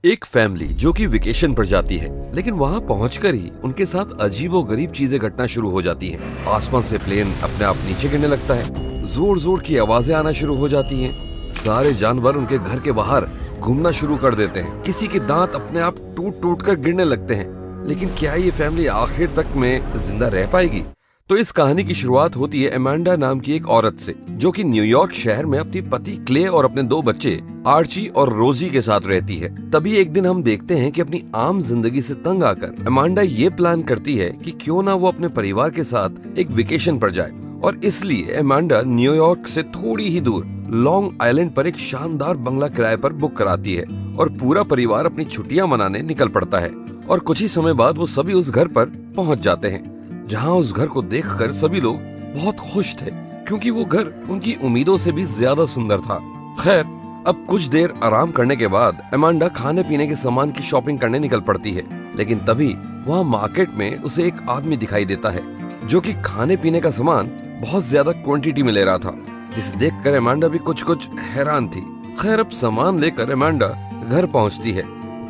एक फैमिली जो कि वेकेशन पर जाती है, लेकिन वहां पहुंचकर ही उनके साथ अजीबोगरीब चीजें घटना शुरू हो जाती हैं। आसमान से प्लेन अपने आप नीचे गिरने लगता है, जोर जोर की आवाजें आना शुरू हो जाती हैं। सारे जानवर उनके घर के बाहर घूमना शुरू कर देते हैं। किसी के दांत अपने आप टूट टूट कर गिरने लगते हैं। लेकिन क्या ये फैमिली आखिर तक में जिंदा रह पाएगी? तो इस कहानी की शुरुआत होती है एमांडा नाम की एक औरत से, जो कि न्यूयॉर्क शहर में अपने पति क्ले और अपने दो बच्चे आर्ची और रोजी के साथ रहती है। तभी एक दिन हम देखते हैं कि अपनी आम जिंदगी से तंग आकर एमांडा ये प्लान करती है कि क्यों ना वो अपने परिवार के साथ एक वेकेशन पर जाए, और इसलिए एमांडा न्यूयॉर्क से थोड़ी ही दूर लॉन्ग आइलैंड पर एक शानदार बंगला किराए पर बुक कराती है और पूरा परिवार अपनी छुट्टियां मनाने निकल पड़ता है। और कुछ ही समय बाद वो सभी उस घर पर पहुंच जाते हैं, जहां उस घर को देखकर सभी लोग बहुत खुश थे, क्योंकि वो घर उनकी उम्मीदों से भी ज्यादा सुंदर था। खैर, अब कुछ देर आराम करने के बाद एमांडा खाने पीने के सामान की शॉपिंग करने निकल पड़ती है। लेकिन तभी वहां मार्केट में उसे एक आदमी दिखाई देता है, जो कि खाने पीने का सामान बहुत ज्यादा क्वांटिटी में ले रहा था, जिसे देखकर एमांडा भी कुछ हैरान थी। खैर, अब सामान लेकर एमांडा घर पहुंचती है,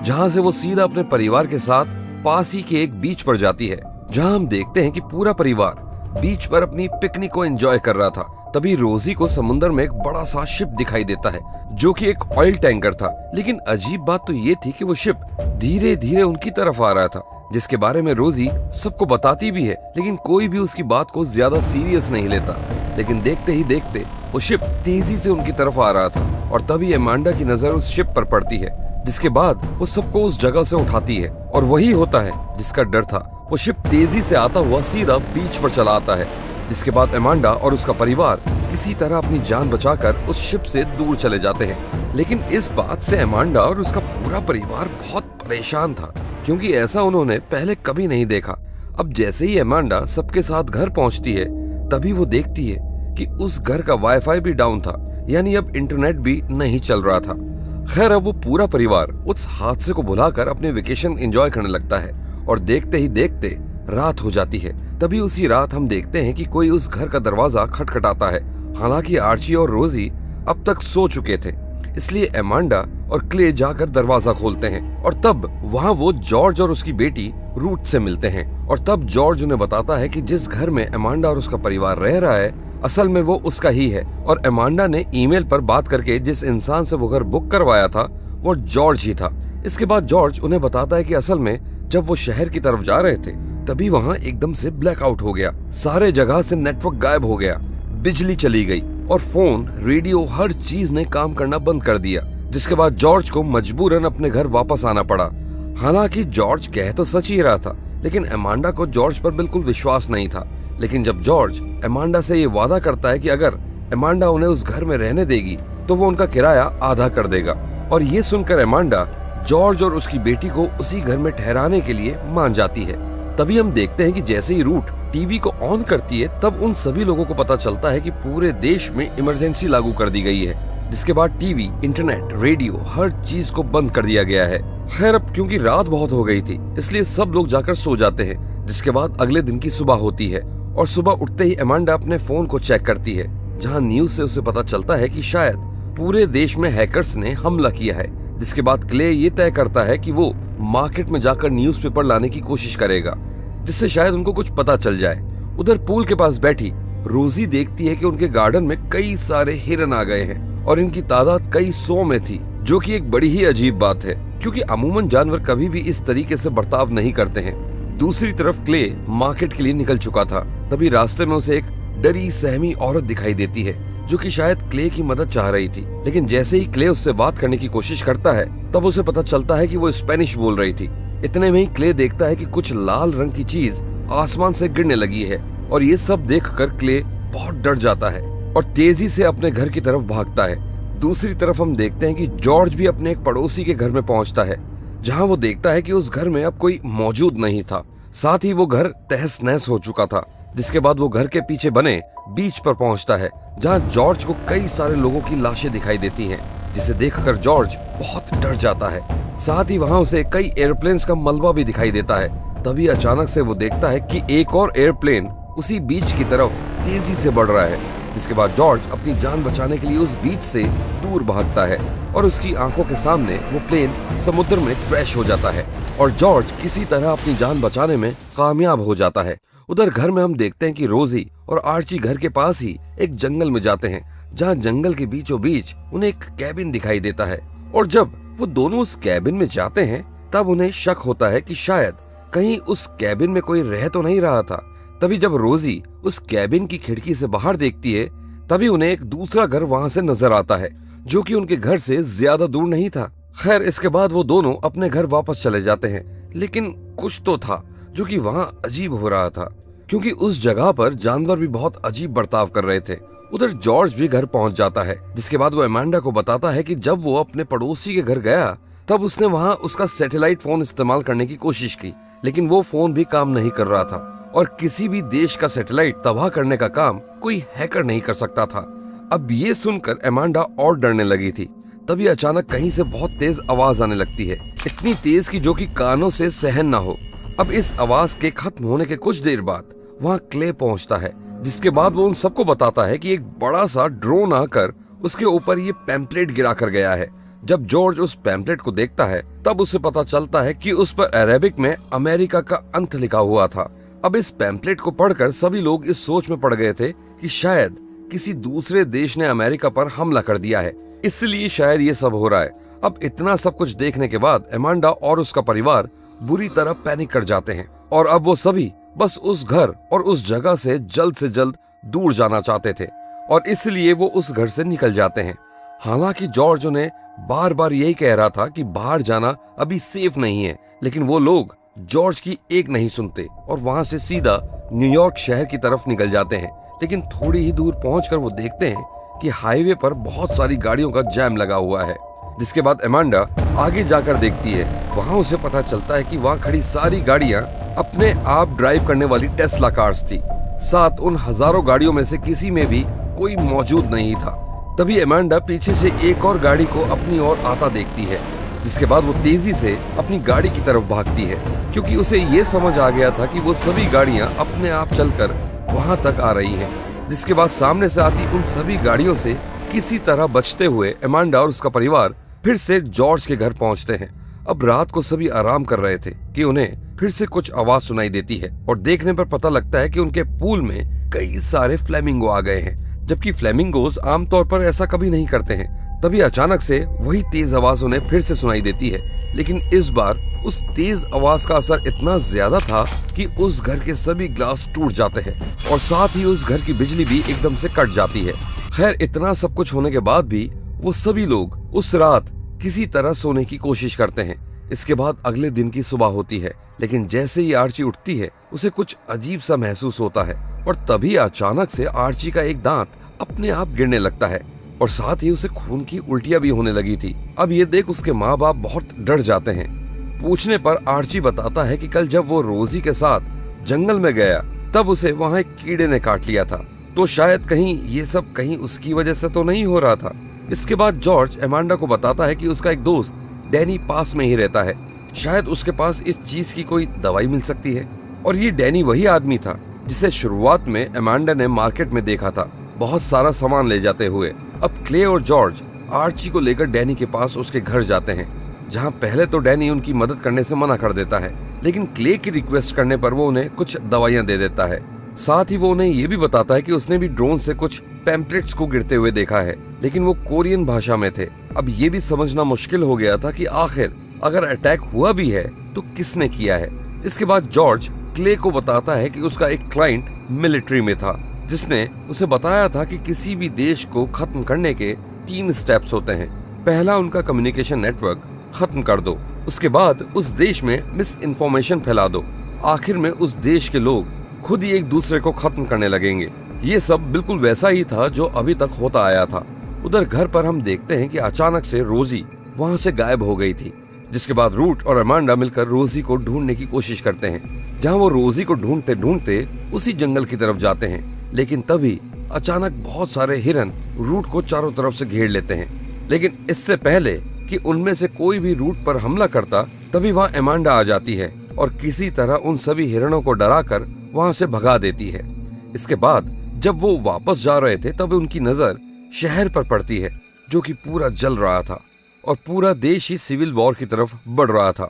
जहां से वो सीधा अपने परिवार के साथ पास ही के एक बीच पर जाती है, जहां हम देखते हैं कि पूरा परिवार बीच पर अपनी पिकनिक को एंजॉय कर रहा था। तभी रोजी को समुद्र में एक बड़ा सा शिप दिखाई देता है, जो कि एक ऑयल टैंकर था। लेकिन अजीब बात तो ये थी कि वो शिप धीरे धीरे उनकी तरफ आ रहा था, जिसके बारे में रोजी सबको बताती भी है, लेकिन कोई भी उसकी बात को ज्यादा सीरियस नहीं लेता। लेकिन देखते ही देखते वो शिप तेजी से उनकी तरफ आ रहा था, और तभी एमांडा की नजर उस शिप पर पड़ती है, जिसके बाद वो सबको उस जगह से उठाती है। और वही होता है जिसका डर था। वो शिप तेजी से आता हुआ सीधा बीच पर चला आता है, जिसके बाद एमांडा और उसका परिवार किसी तरह अपनी जान बचाकर उस शिप से दूर चले जाते हैं। लेकिन इस बात से एमांडा और उसका पूरा परिवार बहुत परेशान था, क्योंकि ऐसा उन्होंने पहले कभी नहीं देखा। अब जैसे ही एमांडा सबके साथ घर पहुंचती है, तभी वो देखती है कि उस घर का वाईफाई भी डाउन था, यानी अब इंटरनेट भी नहीं चल रहा था। खैर, अब वो पूरा परिवार उस हादसे को भुलाकर अपने वेकेशन एंजॉय करने लगता है, और देखते ही देखते रात हो जाती है। तभी उसी रात हम देखते हैं कि कोई उस घर का दरवाजा खटखटाता है। हालांकि आर्ची और रोजी अब तक सो चुके थे, इसलिए एमांडा और क्ले जाकर दरवाजा खोलते हैं, और तब वहां वो जॉर्ज और उसकी बेटी रूथ से मिलते हैं। और तब जॉर्ज उन्हें बताता है कि जिस घर में एमांडा और उसका परिवार रह रहा है, असल में वो उसका ही है, और एमांडा ने ईमेल पर बात करके जिस इंसान से वो घर बुक करवाया था, वो जॉर्ज ही था। इसके बाद जॉर्ज उन्हें बताता है कि असल में जब वो शहर की तरफ जा रहे थे, तभी वहां एकदम से ब्लैकआउट हो गया। सारे जगह से नेटवर्क गायब हो गया, बिजली चली गई, और फोन, रेडियो, हर चीज ने काम करना बंद कर दिया। जिसके बाद जॉर्ज को मजबूरन अपने घर वापस आना पड़ा। हालांकि जॉर्ज कह तो सच ही रहा था, लेकिन एमांडा को जॉर्ज पर बिल्कुल विश्वास नहीं था। लेकिन जब जॉर्ज एमांडा से ये वादा करता है कि अगर एमांडा उन्हें उस घर में रहने देगी, तो वो उनका किराया आधा कर देगा, और ये सुनकर एमांडा जॉर्ज और उसकी बेटी को उसी घर में ठहराने के लिए मान जाती है। तभी हम देखते हैं कि जैसे ही रूट टीवी को ऑन करती है, तब उन सभी लोगों को पता चलता है कि पूरे देश में इमरजेंसी लागू कर दी गई है, जिसके बाद टीवी, इंटरनेट, रेडियो, हर चीज को बंद कर दिया गया है। खैर, अब क्योंकि रात बहुत हो गई थी, इसलिए सब लोग जाकर सो जाते हैं। जिसके बाद अगले दिन की सुबह होती है, और सुबह उठते ही एमांडा अपने फोन को चेक करती है, जहां न्यूज से उसे पता चलता है कि शायद पूरे देश में हैकर्स ने हमला किया है। जिसके बाद क्ले ये तय करता है कि वो मार्केट में जाकर न्यूज़पेपर लाने की कोशिश करेगा, जिससे शायद उनको कुछ पता चल जाए। उधर पूल के पास बैठी रोजी देखती है कि उनके गार्डन में कई सारे हिरन आ गए हैं, और इनकी तादाद कई 100 में थी, जो कि एक बड़ी ही अजीब बात है, क्योंकि अमूमन जानवर कभी भी इस तरीके से बर्ताव नहीं करते हैं। दूसरी तरफ क्ले मार्केट के लिए निकल चुका था। तभी रास्ते में उसे एक डरी सहमी औरत दिखाई देती है, जो कि शायद क्ले की मदद चाह रही थी। लेकिन जैसे ही क्ले उससे बात करने की कोशिश करता है, तब उसे पता चलता है कि वो स्पेनिश बोल रही थी। इतने में ही क्ले देखता है कि कुछ लाल रंग की चीज आसमान से गिरने लगी है, और ये सब देखकर क्ले बहुत डर जाता है और तेजी से अपने घर की तरफ भागता है। दूसरी तरफ हम देखते हैं कि जॉर्ज भी अपने एक पड़ोसी के घर में पहुंचता है, जहां वो देखता है कि उस घर में अब कोई मौजूद नहीं था। साथ ही वो घर तहस नहस हो चुका था। जिसके बाद वो घर के पीछे बने बीच पर पहुंचता है, जहां जॉर्ज को कई सारे लोगों की लाशें दिखाई देती हैं, जिसे देखकर जॉर्ज बहुत डर जाता है। साथ ही वहां उसे कई एयरप्लेन्स का मलबा भी दिखाई देता है। तभी अचानक से वो देखता है कि एक और एयरप्लेन उसी बीच की तरफ तेजी से बढ़ रहा है। जिसके बाद जॉर्ज अपनी जान बचाने के लिए उस बीच से दूर भागता है और उसकी आंखों के सामने वो प्लेन समुद्र में क्रैश हो जाता है और जॉर्ज किसी तरह अपनी जान बचाने में कामयाब हो जाता है। उधर घर में हम देखते हैं कि रोजी और आर्ची घर के पास ही एक जंगल में जाते हैं, जहाँ जंगल के बीचों बीच उन्हें एक कैबिन दिखाई देता है और जब वो दोनों उस कैबिन में जाते हैं तब उन्हें शक होता है कि शायद कहीं उस कैबिन में कोई रह तो नहीं रहा था। तभी जब रोजी उस कैबिन की खिड़की से बाहर देखती है तभी उन्हें एक दूसरा घर वहां से नजर आता है जो कि उनके घर से ज्यादा दूर नहीं था। खैर, इसके बाद वो दोनों अपने घर वापस चले जाते हैं, लेकिन कुछ तो था जो कि वहां अजीब हो रहा था, क्योंकि उस जगह पर जानवर भी बहुत अजीब बर्ताव कर रहे थे। उधर जॉर्ज भी घर पहुंच जाता है, जिसके बाद वो अमांडा को बताता है कि जब वो अपने पड़ोसी के घर गया तब उसने वहां उसका सैटेलाइट फोन इस्तेमाल करने की कोशिश की, लेकिन वो फोन भी काम नहीं कर रहा था और किसी भी देश का सैटेलाइट तबाह करने का काम कोई हैकर नहीं कर सकता था। अब ये सुनकर अमांडा और डरने लगी थी। तभी अचानक कहीं से बहुत तेज आवाज आने लगती है, इतनी तेज कि जो कि कानों से सहन ना हो। अब इस आवाज के खत्म होने के कुछ देर बाद वहाँ क्ले पहुंचता है, जिसके बाद वो उन सबको बताता है कि एक बड़ा सा ड्रोन आकर उसके ऊपर ये पैम्पलेट गिरा कर गया है। जब जॉर्ज उस पैम्पलेट को देखता है तब उसे पता चलता है कि उस पर अरेबिक में अमेरिका का अंत लिखा हुआ था। अब इस पैम्पलेट को पढ़कर सभी लोग इस सोच में पड़ गए थे कि शायद किसी दूसरे देश ने अमेरिका पर हमला कर दिया है, इसलिए शायद ये सब हो रहा है। अब इतना सब कुछ देखने के बाद अमांडा और उसका परिवार बुरी तरह पैनिक कर जाते हैं और अब वो सभी बस उस घर और उस जगह से जल्द दूर जाना चाहते थे और इसलिए वो उस घर से निकल जाते हैं। हालांकि जॉर्ज उन्हें बार बार यही कह रहा था कि बाहर जाना अभी सेफ नहीं है, लेकिन वो लोग जॉर्ज की एक नहीं सुनते और वहां से सीधा न्यूयॉर्क शहर की तरफ निकल जाते हैं। लेकिन थोड़ी ही दूर पहुंचकर वो देखते हैं कि हाईवे पर बहुत सारी गाड़ियों का जैम लगा हुआ है, जिसके बाद अमांडा आगे जाकर देखती है। वहां उसे पता चलता है कि वहां खड़ी सारी गाड़ियां अपने आप ड्राइव करने वाली टेस्ला कार्स थी। साथ उन हजारों गाड़ियों में से किसी में भी कोई मौजूद नहीं था। तभी अमांडा पीछे से एक और गाड़ी को अपनी ओर आता देखती है, जिसके बाद वो तेजी से अपनी गाड़ी की तरफ भागती है, क्योंकि उसे ये समझ आ गया था कि वो सभी गाड़ियां अपने आप चलकर वहां तक आ रही हैं। जिसके बाद सामने से आती उन सभी गाड़ियों से किसी तरह बचते हुए अमांडा और उसका परिवार फिर से जॉर्ज के घर पहुंचते हैं। अब रात को सभी आराम कर रहे थे कि उन्हें फिर से कुछ आवाज सुनाई देती है और देखने पर पता लगता है कि उनके पूल में कई सारे फ्लेमिंगो आ गए हैं, जबकि फ्लेमिंगोज आमतौर पर ऐसा कभी नहीं करते हैं। तभी अचानक से वही तेज आवाज उन्हें फिर से सुनाई देती है, लेकिन इस बार उस तेज आवाज का असर इतना ज्यादा था कि उस घर के सभी ग्लास टूट जाते हैं और साथ ही उस घर की बिजली भी एकदम से कट जाती है। खैर, इतना सब कुछ होने के बाद भी वो सभी लोग उस रात किसी तरह सोने की कोशिश करते हैं। इसके बाद अगले दिन की सुबह होती है, लेकिन जैसे ही आर्ची उठती है उसे कुछ अजीब सा महसूस होता है और तभी अचानक से आर्ची का एक दांत अपने आप गिरने लगता है और साथ ही उसे खून की उल्टियां भी होने लगी थी। अब ये देख उसके माँ बाप बहुत डर जाते हैं। पूछने पर आर्ची बताता है कि कल जब वो रोजी के साथ जंगल में गया तब उसे वहां एक कीड़े ने काट लिया था, तो शायद कहीं ये सब कहीं उसकी वजह से तो नहीं हो रहा था। इसके बाद जॉर्ज अमांडा को बताता है कि उसका एक दोस्त डैनी पास में ही रहता है, शायद उसके पास इस चीज की कोई दवाई मिल सकती है। और ये डैनी वही आदमी था जिसे शुरुआत में अमांडा ने मार्केट में देखा था बहुत सारा सामान ले जाते हुए। अब क्ले और जॉर्ज आर्ची को लेकर डैनी के पास उसके घर जाते हैं, जहां पहले तो डैनी उनकी मदद करने से मना कर देता है, लेकिन क्ले की रिक्वेस्ट करने पर वो उन्हें कुछ दवाइयां दे देता है। साथ ही वो उन्हें ये भी बताता है कि उसने भी ड्रोन से कुछ पैम्पलेट्स को गिरते हुए देखा है, लेकिन वो कोरियन भाषा में थे। अब ये भी समझना मुश्किल हो गया था कि आखिर अगर अटैक हुआ भी है तो किसने किया है। इसके बाद जॉर्ज क्ले को बताता है कि उसका एक क्लाइंट मिलिट्री में था, जिसने उसे बताया था कि किसी भी देश को खत्म करने के 3 स्टेप्स होते हैं। पहला, उनका कम्युनिकेशन नेटवर्क खत्म कर दो, उसके बाद उस देश में मिस इन्फॉर्मेशन फैला दो, आखिर में उस देश के लोग खुद ही एक दूसरे को खत्म करने लगेंगे। ये सब बिल्कुल वैसा ही था जो अभी तक होता आया था। उधर घर पर हम देखते हैं कि अचानक से रोजी वहां से गायब हो गई थी, जिसके बाद रूट और अमांडा मिलकर रोजी को ढूंढने की कोशिश करते हैं, जहां वो रोजी को ढूंढते ढूंढते उसी जंगल की तरफ जाते हैं। लेकिन तभी अचानक बहुत सारे हिरन रूट को चारों तरफ से घेर लेते हैं, लेकिन इससे पहले कि उनमें से कोई भी रूट पर हमला करता तभी वहां अमांडा आ जाती है और किसी तरह उन सभी हिरणों को डराकर वहां से भगा देती है। इसके बाद जब वो वापस जा रहे थे तब उनकी नजर शहर पर पड़ती है, जो कि पूरा जल रहा था और पूरा देश ही सिविल वॉर की तरफ बढ़ रहा था।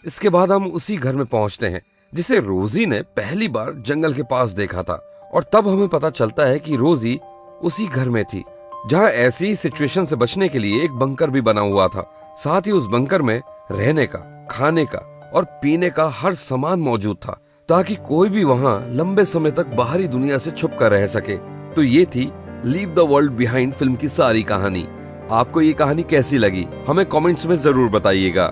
इसके बाद हम उसी घर में पहुंचते हैं जिसे रोजी ने पहली बार जंगल के पास देखा था, और तब हमें पता चलता है कि रोजी उसी घर में थी जहां ऐसी सिचुएशन से बचने के लिए एक बंकर भी बना हुआ था। साथ ही उस बंकर में रहने का, खाने का और पीने का हर सामान मौजूद था ताकि कोई भी वहां लंबे समय तक बाहरी दुनिया से छुप कर रह सके। तो ये थी leave the world behind film की सारी कहानी। आपको ये कहानी कैसी लगी हमें कमेंट्स में जरूर बताइएगा।